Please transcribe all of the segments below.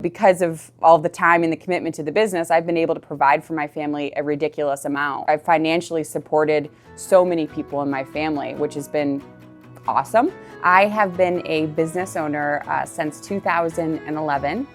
Because of all the time and the commitment to the business, I've been able to provide for my family a ridiculous amount. I've financially supported so many people in my family, which has been awesome. I have been a business owner since 2011,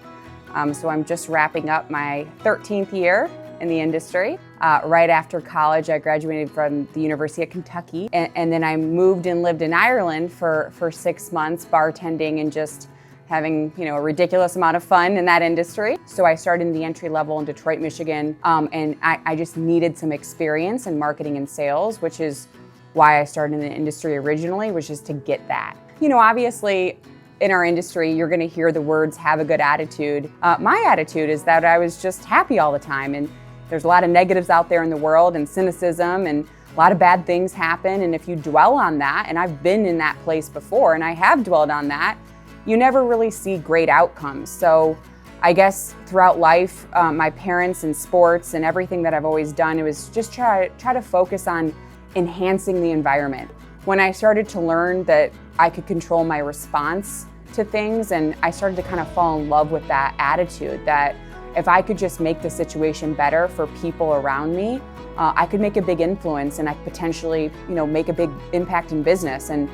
so I'm just wrapping up my 13th year in the industry. Right after college, I graduated from the University of Kentucky, and then I moved and lived in Ireland for 6 months, bartending and just having a ridiculous amount of fun in that industry. So I started in the entry level in Detroit, Michigan, and I just needed some experience in marketing and sales, which is why I started in the industry originally, which is to get that. Obviously, in our industry, you're gonna hear the words, have a good attitude. My attitude is that I was just happy all the time, and there's a lot of negatives out there in the world and cynicism, and a lot of bad things happen, and if you dwell on that, and I've been in that place before, and I have dwelled on that, you never really see great outcomes. So I guess throughout life, my parents and sports and everything that I've always done, it was just try to focus on enhancing the environment. When I started to learn that I could control my response to things, and I started to kind of fall in love with that attitude that if I could just make the situation better for people around me, I could make a big influence, and I could potentially, make a big impact in business. And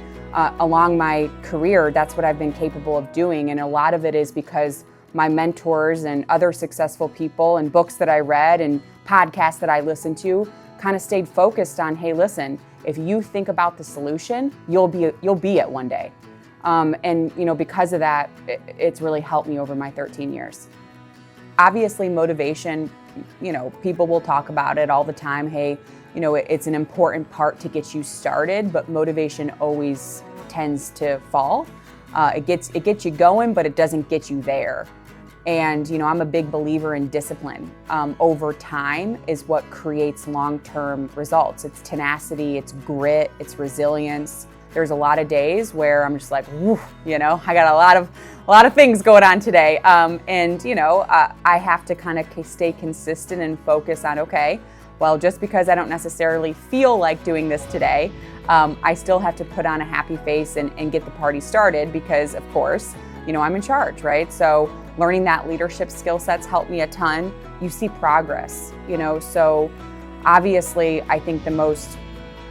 along my career, that's what I've been capable of doing. And a lot of it is because my mentors and other successful people and books that I read and podcasts that I listened to kind of stayed focused on, hey, listen, if you think about the solution, you'll be it one day. And because of that, it's really helped me over my 13 years. Obviously, motivation, people will talk about it all the time. Hey, it's an important part to get you started, but motivation always tends to fall. It gets you going, but it doesn't get you there. And I'm a big believer in discipline. Over time is what creates long-term results. It's tenacity, it's grit, it's resilience. There's a lot of days where I'm just like, whew, I got a lot of things going on today. I have to kind of stay consistent and focus on, okay, well, just because I don't necessarily feel like doing this today, I still have to put on a happy face and get the party started because, of course, I'm in charge, right? So learning that leadership skill sets helped me a ton. You see progress, so obviously I think the most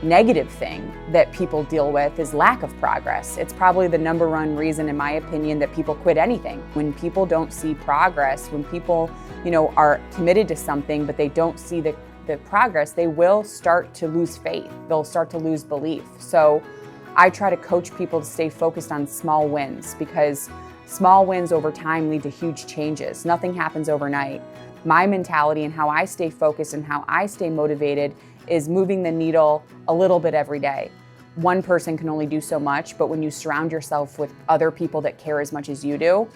negative thing that people deal with is lack of progress. It's probably the number one reason, in my opinion, that people quit anything. When people don't see progress, when people, are committed to something, but they don't see the progress, they will start to lose faith. They'll start to lose belief. So I try to coach people to stay focused on small wins because small wins over time lead to huge changes. Nothing happens overnight. My mentality and how I stay focused and how I stay motivated is moving the needle a little bit every day. One person can only do so much, but when you surround yourself with other people that care as much as you do,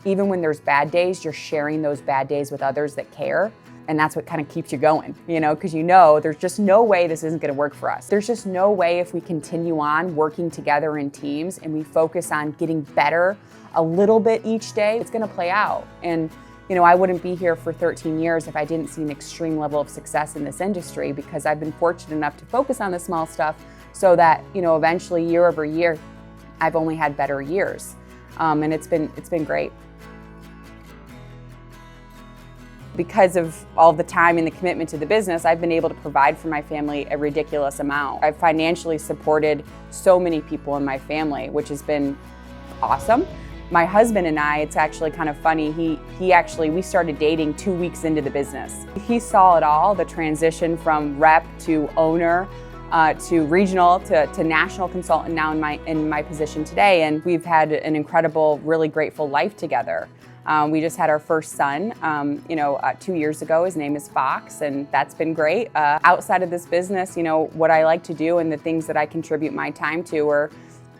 even when there's bad days, you're sharing those bad days with others that care. And that's what kind of keeps you going, because there's just no way this isn't going to work for us. There's just no way if we continue on working together in teams and we focus on getting better a little bit each day, it's going to play out. And I wouldn't be here for 13 years if I didn't see an extreme level of success in this industry because I've been fortunate enough to focus on the small stuff so that, eventually year over year, I've only had better years. And it's been great. Because of all the time and the commitment to the business, I've been able to provide for my family a ridiculous amount. I've financially supported so many people in my family, which has been awesome. My husband and I, it's actually kind of funny, we started dating 2 weeks into the business. He saw it all, the transition from rep to owner, to regional, to national consultant now in my position today. And we've had an incredible, really grateful life together. We just had our first son, 2 years ago. His name is Fox, and that's been great. Outside of this business, what I like to do and the things that I contribute my time to are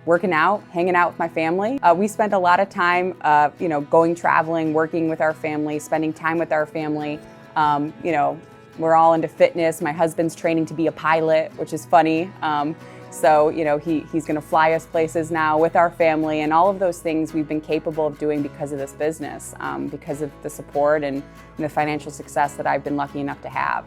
working out, hanging out with my family. We spend a lot of time, going traveling, working with our family, spending time with our family. We're all into fitness. My husband's training to be a pilot, which is funny. So, he's going to fly us places now with our family, and all of those things we've been capable of doing because of this business, because of the support and the financial success that I've been lucky enough to have.